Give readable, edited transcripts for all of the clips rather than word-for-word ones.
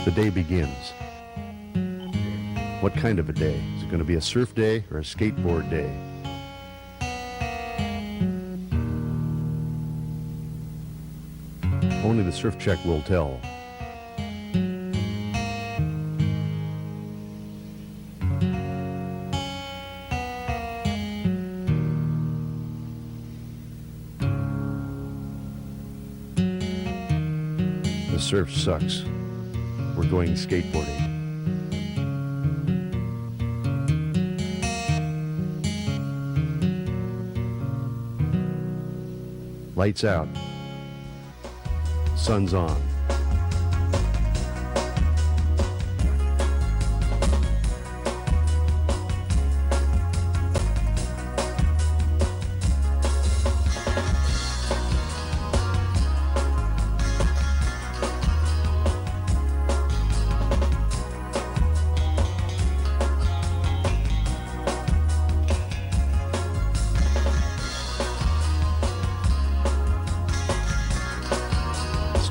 The day begins. What kind of a day? Is it going to be a surf day or a skateboard day? Only the surf check will tell. The surf sucks. We're going skateboarding. Lights out. Sun's on.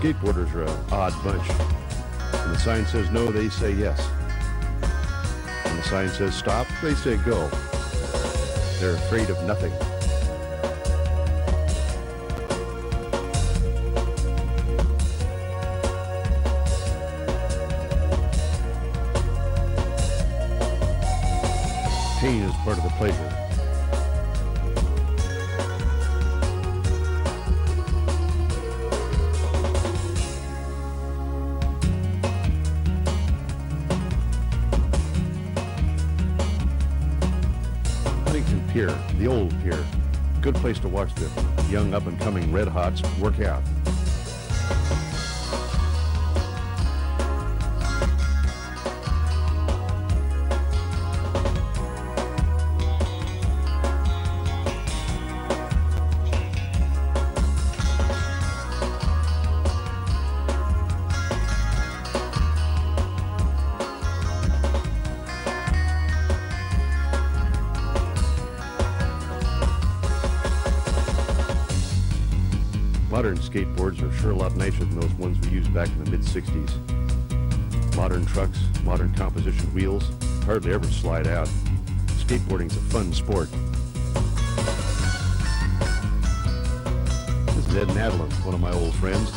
Skateboarders are an odd bunch. When the sign says no, they say yes. When the sign says stop, they say go. They're afraid of nothing. Pain is part of the pleasure. Pier, the old pier. Good place to watch the young up-and-coming red hots work out. Modern skateboards are sure a lot nicer than those ones we used back in the mid-60s. Modern trucks, modern composition wheels, hardly ever slide out. Skateboarding's a fun sport. This is Ed Nadeline, one of my old friends.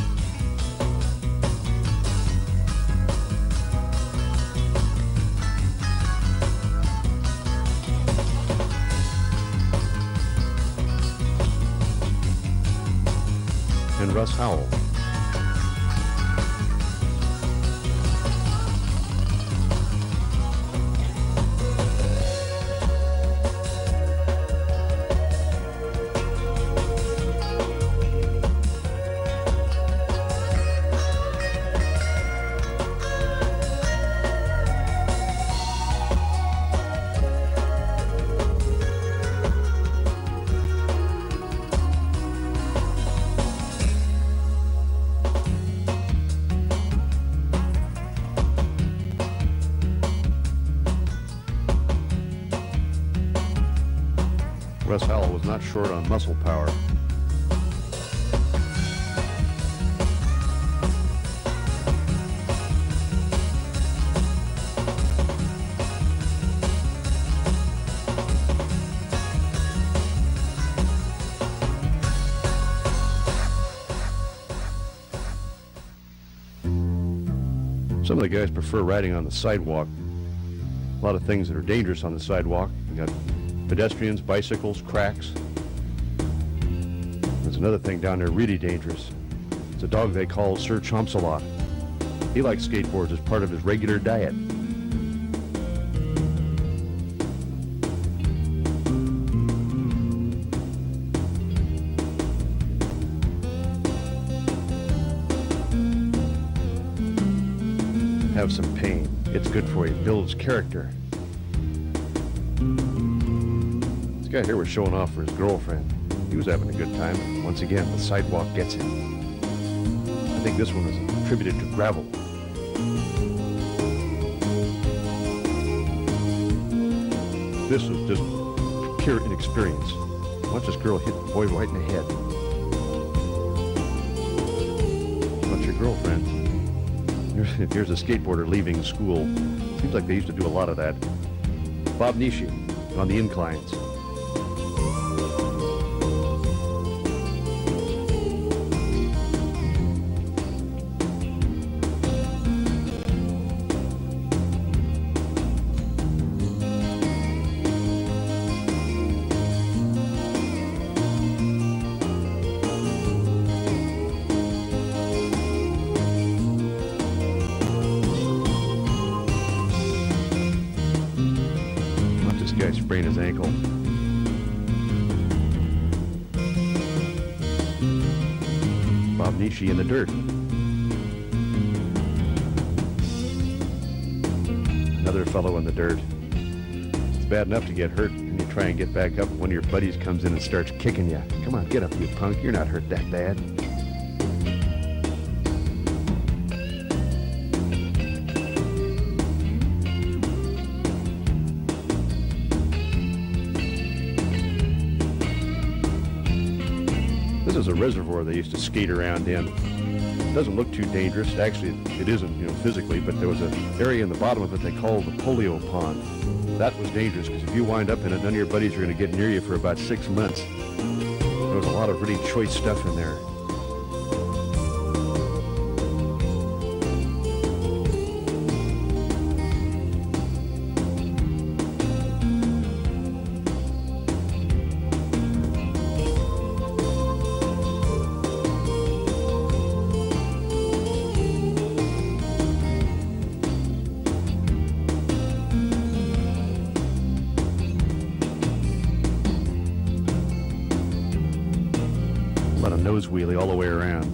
And Russ Howell. Russ Howell was not short on muscle power. Some of the guys prefer riding on the sidewalk. A lot of things that are dangerous on the sidewalk. You got pedestrians, bicycles, cracks. There's another thing down there really dangerous. It's a dog they call Sir Chomsalot. He likes skateboards as part of his regular diet. Have some pain. It's good for you. Builds character. This guy here was showing off for his girlfriend. He was having a good time. Once again, the sidewalk gets him. I think this one was attributed to gravel. This was just pure inexperience. Watch this girl hit the boy right in the head. What's your girlfriend? Here's a skateboarder leaving school. Seems like they used to do a lot of that. Bob Nishi on the inclines. Guy sprained his ankle. Bob Nishi in the dirt. Another fellow in the dirt. It's bad enough to get hurt and you try and get back up. One of your buddies comes in and starts kicking you. Come on, get up, you punk. You're not hurt that bad. This is a reservoir they used to skate around in. It doesn't look too dangerous. Actually, it isn't, physically, but there was an area in the bottom of it they called the polio pond. That was dangerous because if you wind up in it, none of your buddies are going to get near you for about 6 months. There was a lot of really choice stuff in there. A nose wheelie all the way around.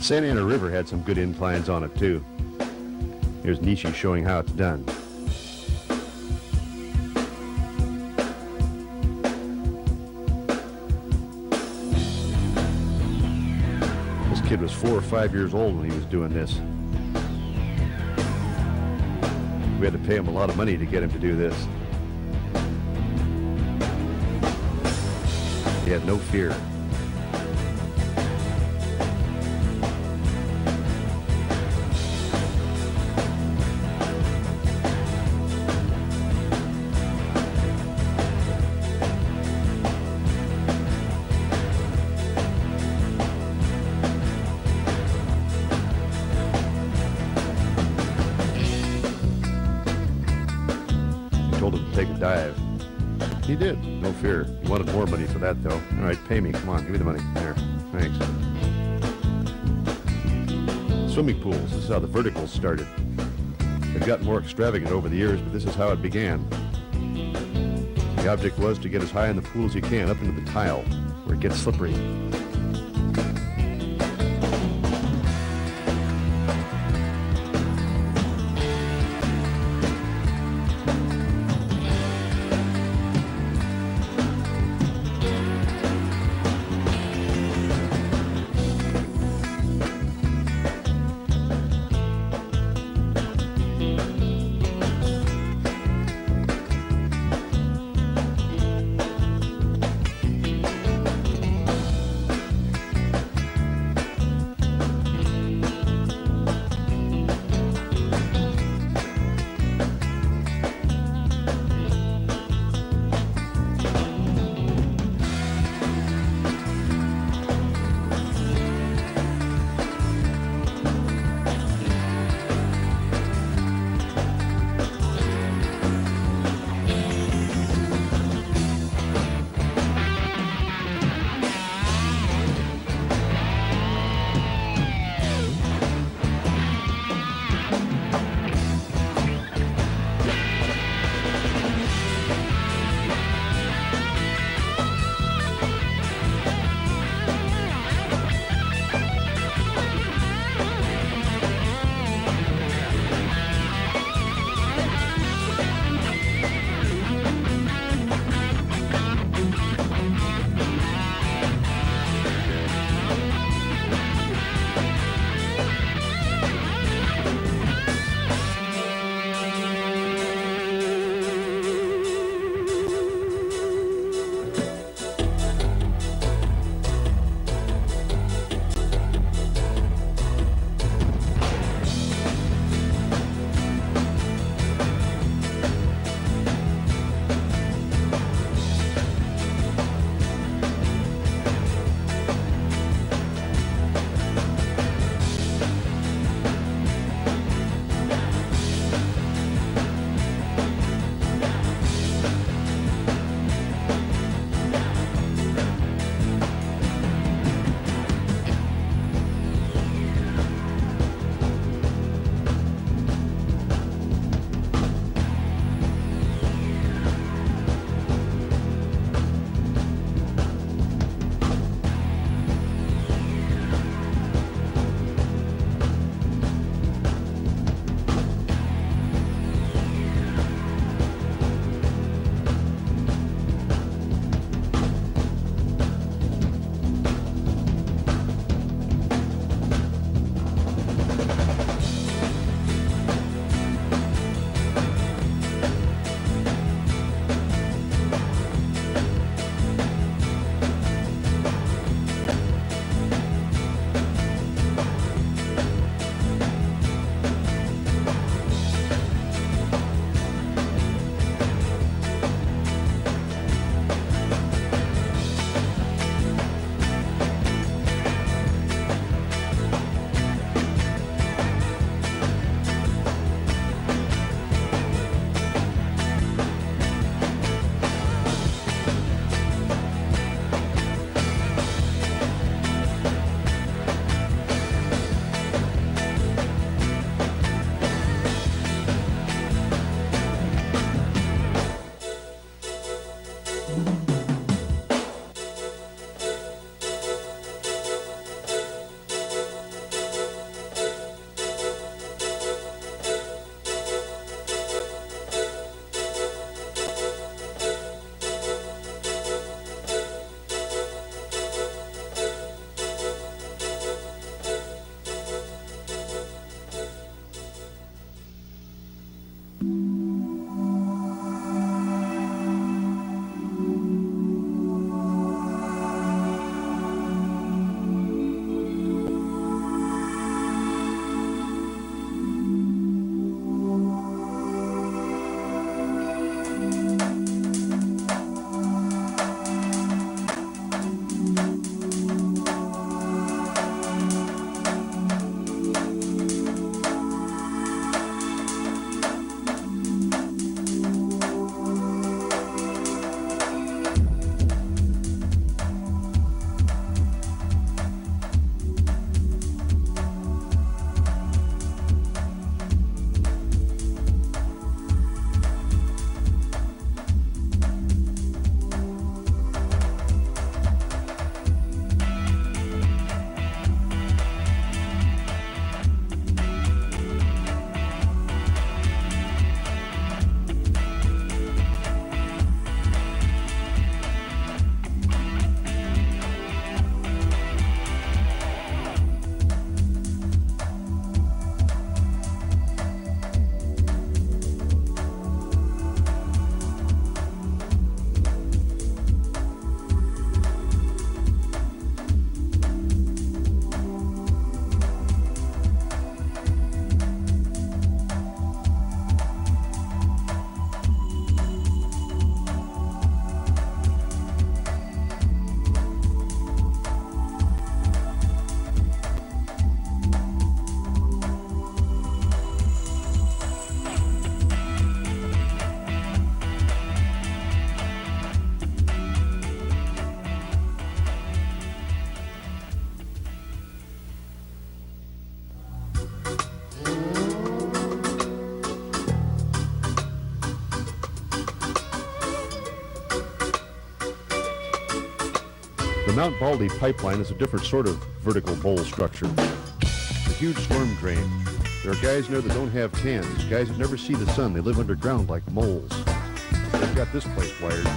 Santa Ana River had some good inclines on it too. Here's Nishi showing how it's done. This kid was 4 or 5 years old when he was doing this. We had to pay him a lot of money to get him to do this. He had no fear. Told him to take a dive. He did, no fear. He wanted more money for that though. All right, pay me, come on, give me the money. There, thanks. Swimming pools, this is how the verticals started. They've gotten more extravagant over the years, but this is how it began. The object was to get as high in the pool as you can, up into the tile, where it gets slippery. The Mount Baldy pipeline is a different sort of vertical bowl structure. A huge storm drain. There are guys in there that don't have cans, guys that never see the sun. They live underground like moles. They've got this place wired.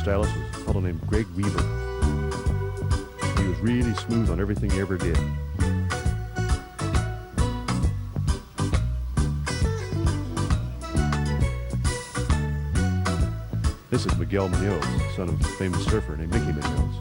Stylist was a fellow named Greg Weaver. He was really smooth on everything he ever did. This is Miguel Munoz, son of a famous surfer named Mickey Munoz.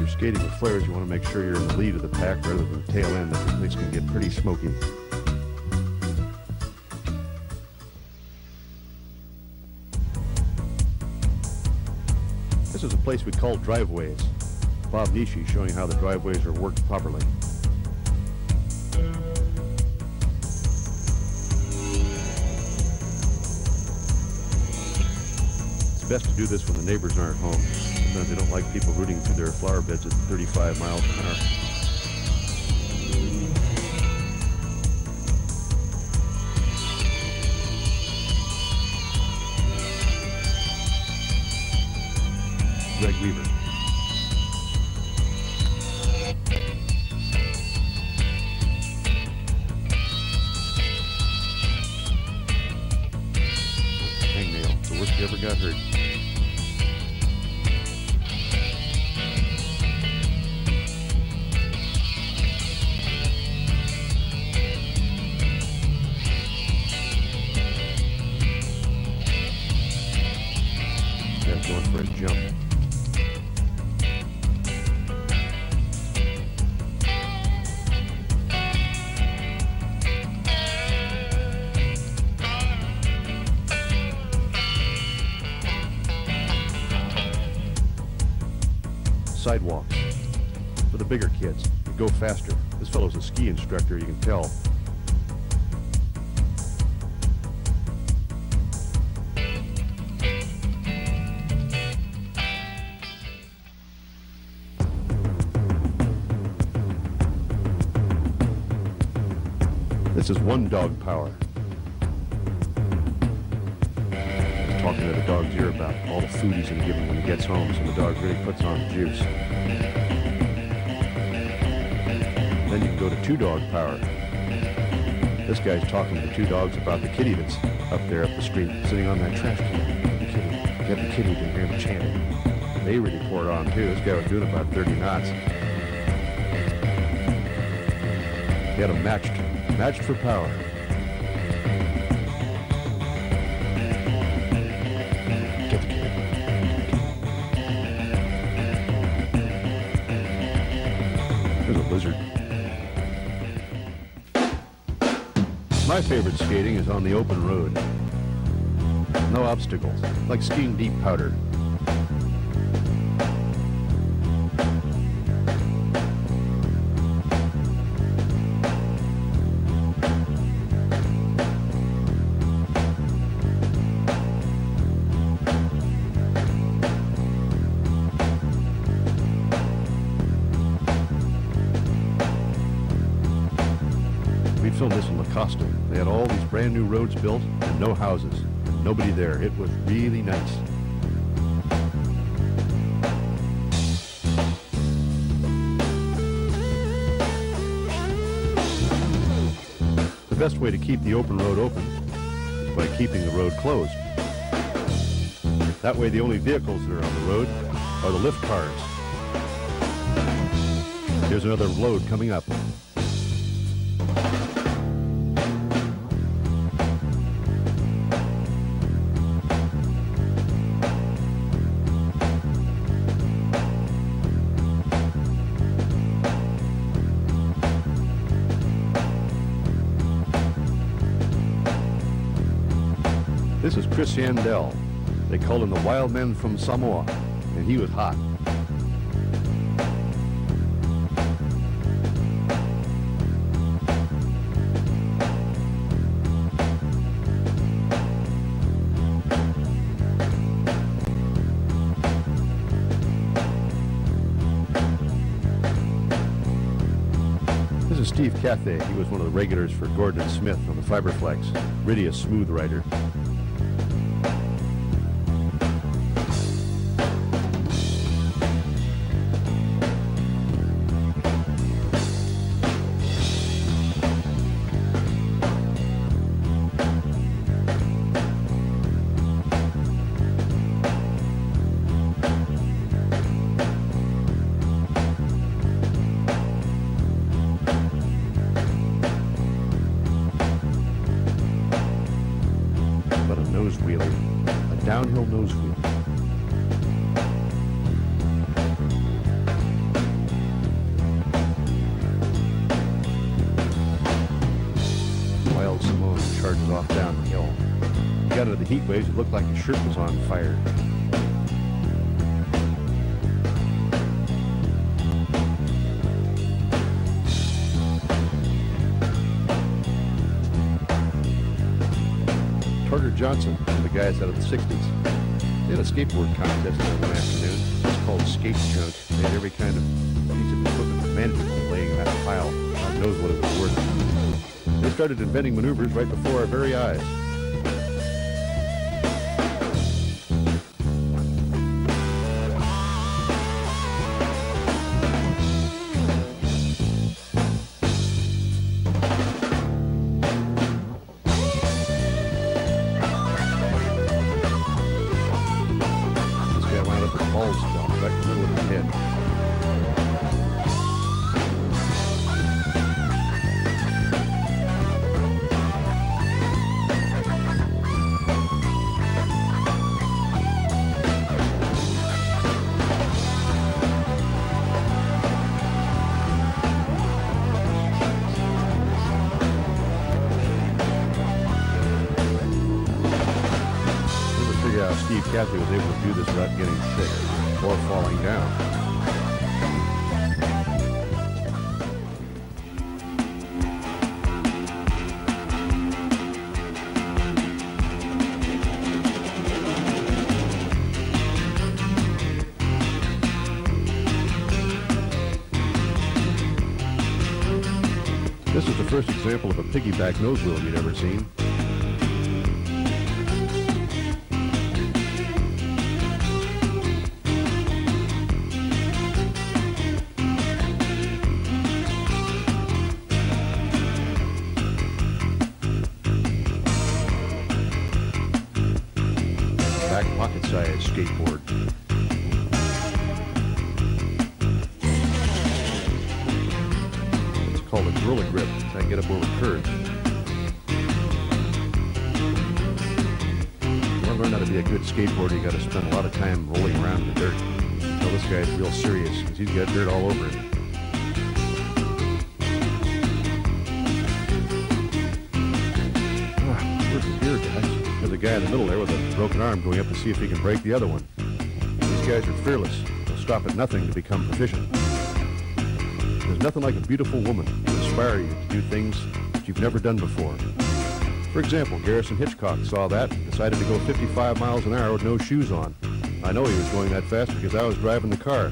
Skating with flares, you want to make sure you're in the lead of the pack rather than the tail end. That things can get pretty smoky. This is a place we call driveways. Bob Nishi showing how the driveways are worked properly. It's best to do this when the neighbors aren't home. Sometimes they don't like people rooting through their flower beds at 35 miles an hour. Greg Weaver. got hurt. Guy's going for a jump. Sidewalks for the bigger kids. You go faster. This fellow's a ski instructor, you can tell. This is one dog power. Talking to the dog's ear about all the food he's going to give him when he gets home, so the dog really puts on the juice. Then you can go to two dog power. This guy's talking to the two dogs about the kitty that's up there up the street, sitting on that trash can. The kitty. Get the kitty, you can hear him chanting. They really poured on too. This guy was doing about 30 knots. He had them matched for power. There's a lizard. My favorite skating is on the open road. No obstacles, like skiing deep powder. We filmed this in La Costa. They had all these brand new roads built and no houses. Nobody there. It was really nice. The best way to keep the open road open is by keeping the road closed. That way the only vehicles that are on the road are the lift cars. Here's another load coming up. This is Chris Yandel. They called him the Wild Man from Samoa, and he was hot. This is Steve Cathay. He was one of the regulars for Gordon and Smith on the Fiberflex. Really a smooth rider. But a nose wheelie, a downhill nose wheel. Wild Samoan charges off down the hill. He got into the heat waves, it looked like his shirt was on fire. Johnson, one of the guys out of the 60s. They had a skateboard contest there one afternoon. It's called Skate Junk. They had every kind of piece of equipment manageable laying in that pile. God knows what it was worth. They started inventing maneuvers right before our very eyes. Steve Cathey was able to do this without getting sick or falling down. This is the first example of a piggyback nose wheel you'd ever seen. Back pocket size skateboard. Called a gorilla grip. I get up over curves. You want to learn how to be a good skateboarder, you got to spend a lot of time rolling around in the dirt. Well, this guy's real serious because he's got dirt all over him. Where's the gear, guys? There's a guy in the middle there with a broken arm going up to see if he can break the other one. These guys are fearless. They'll stop at nothing to become proficient. There's nothing like a beautiful woman to inspire you to do things that you've never done before. For example, Garrison Hitchcock saw that and decided to go 55 miles an hour with no shoes on. I know he was going that fast because I was driving the car.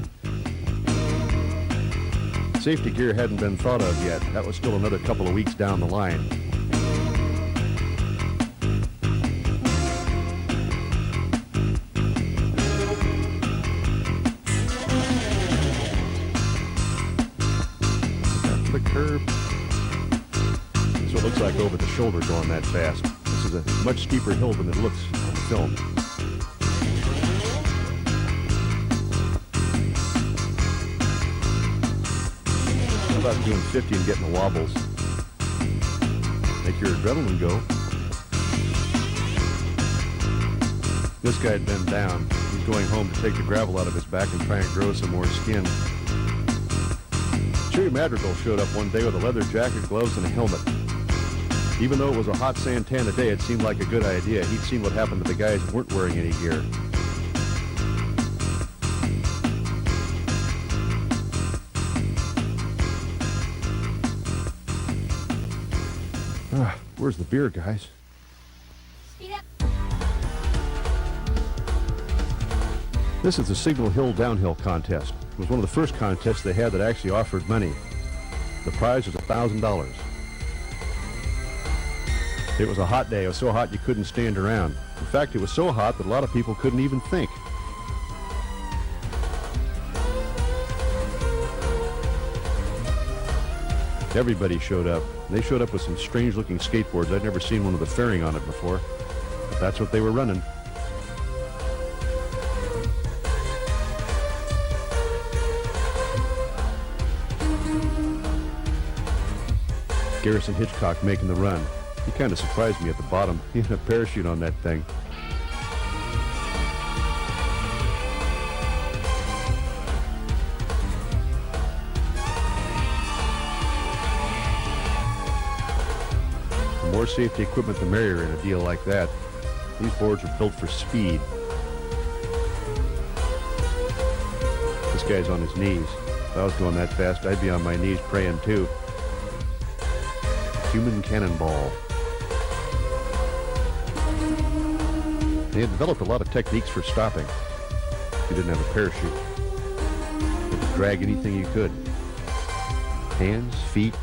Safety gear hadn't been thought of yet. That was still another couple of weeks down the line. Curve. This is what it looks like over the shoulder going that fast. This is a much steeper hill than it looks on the film. How about doing 50 and getting the wobbles? Make your adrenaline go. This guy had been down. He's going home to take the gravel out of his back and try and grow some more skin. Chewy Madrigal showed up one day with a leather jacket, gloves, and a helmet. Even though it was a hot Santana day, it seemed like a good idea. He'd seen what happened to the guys who weren't wearing any gear. Where's the beer, guys? Speed up. This is the Signal Hill Downhill Contest. It was one of the first contests they had that actually offered money. The prize was $1,000. It was a hot day. It was so hot you couldn't stand around. In fact, it was so hot that a lot of people couldn't even think. Everybody showed up. They showed up with some strange-looking skateboards. I'd never seen one with a fairing on it before. But that's what they were running. Garrison Hitchcock making the run. He kind of surprised me at the bottom. He had a parachute on that thing. The more safety equipment, the merrier in a deal like that. These boards are built for speed. This guy's on his knees. If I was going that fast, I'd be on my knees praying too. Human cannonball. They had developed a lot of techniques for stopping. If you didn't have a parachute, you could drag anything you could. Hands, feet.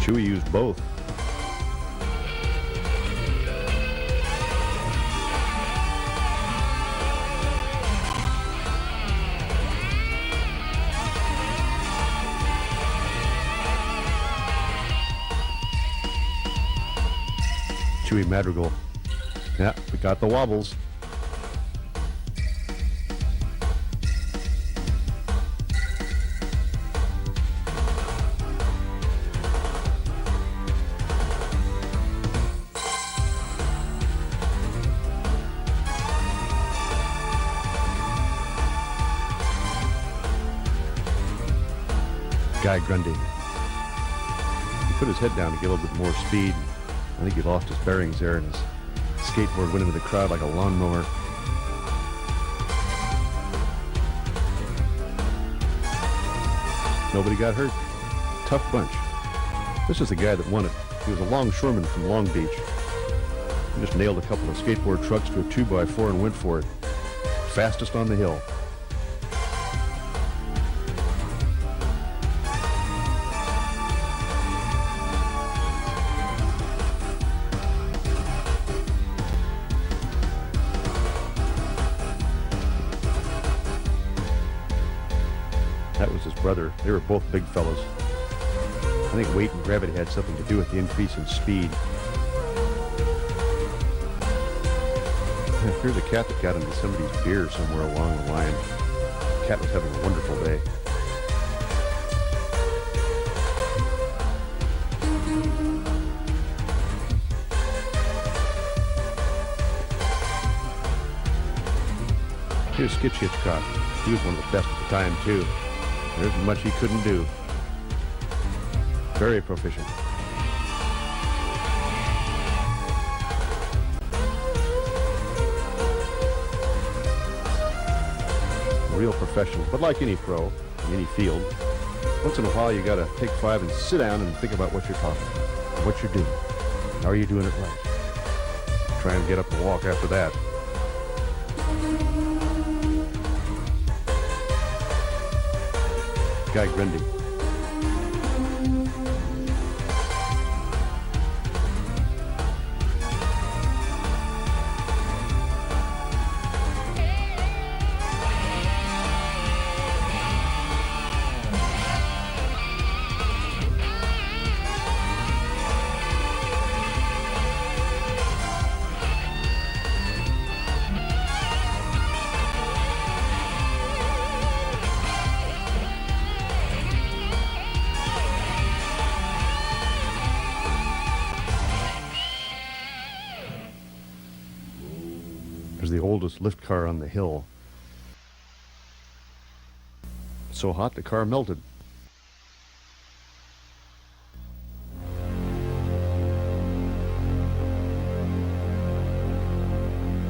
Chewy used both. Chewy Madrigal. Yeah, we got the wobbles. Guy Grundy. He put his head down to get a little bit more speed. I think he lost his bearings there, and his skateboard went into the crowd like a lawnmower. Nobody got hurt. Tough bunch. This is the guy that won it. He was a longshoreman from Long Beach. He just nailed a couple of skateboard trucks to a 2x4 and went for it. Fastest on the hill. That was his brother. They were both big fellows. I think weight and gravity had something to do with the increase in speed. Here's a cat that got into somebody's beer somewhere along the line. The cat was having a wonderful day. Here's Skitch Hitchcock. He was one of the best at the time, too. There isn't much he couldn't do. Very proficient. A real professional, but like any pro, in any field, once in a while you gotta take 5 and sit down and think about what you're talking about, what you're doing. How are you doing it right? Try and get up and walk after that. Guy Grundy. There's the oldest lift car on the hill. So hot the car melted.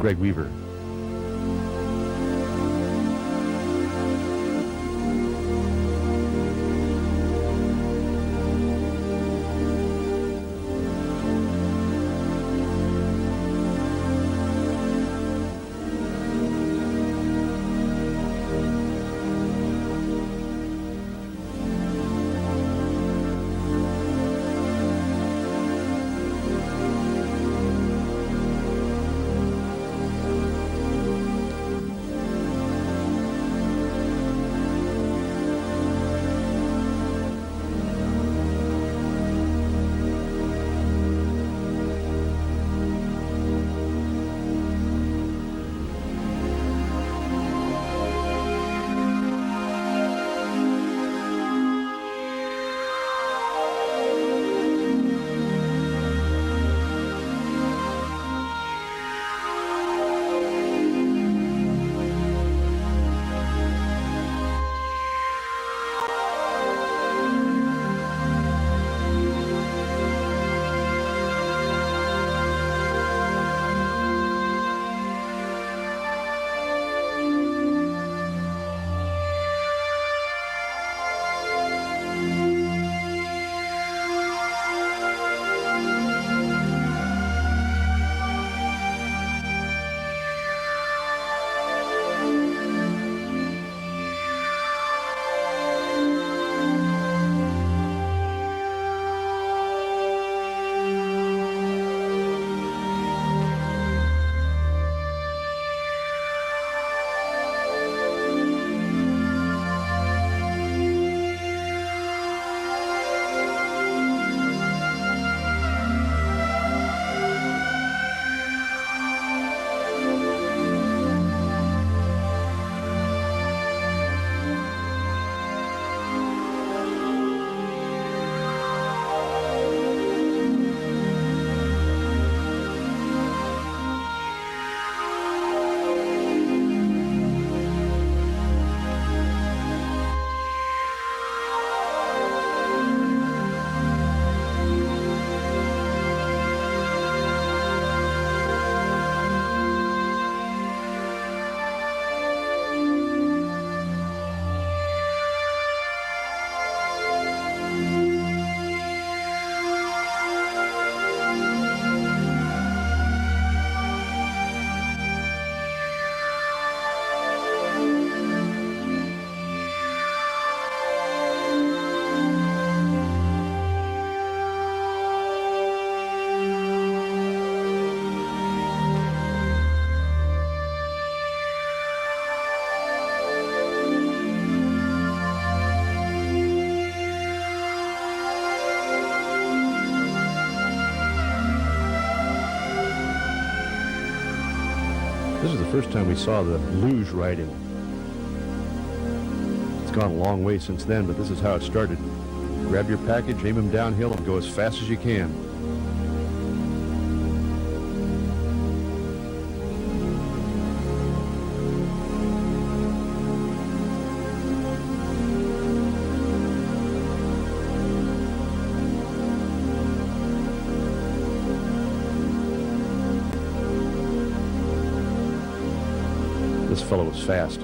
Greg Weaver. This is the first time we saw the luge riding. It's gone a long way since then, but this is how it started. Grab your package, aim them downhill, and go as fast as you can. This fellow was fast.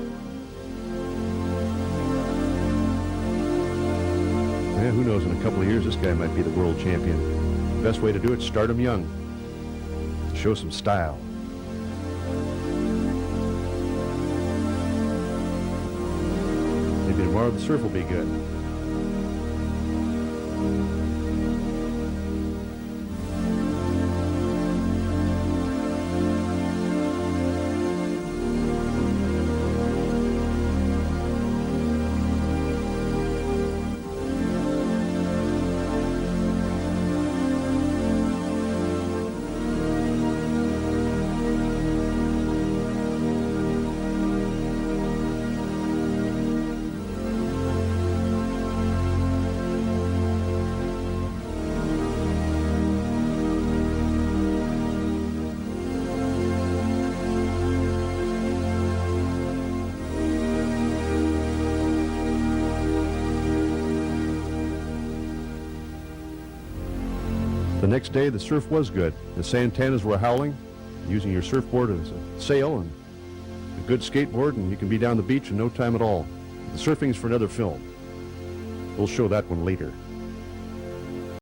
Yeah, who knows, in a couple of years, this guy might be the world champion. The best way to do it, start him young. Show some style. Maybe tomorrow the surf will be good. The next day, the surf was good. The Santanas were howling, using your surfboard as a sail and a good skateboard, and you can be down the beach in no time at all. The surfing's for another film. We'll show that one later.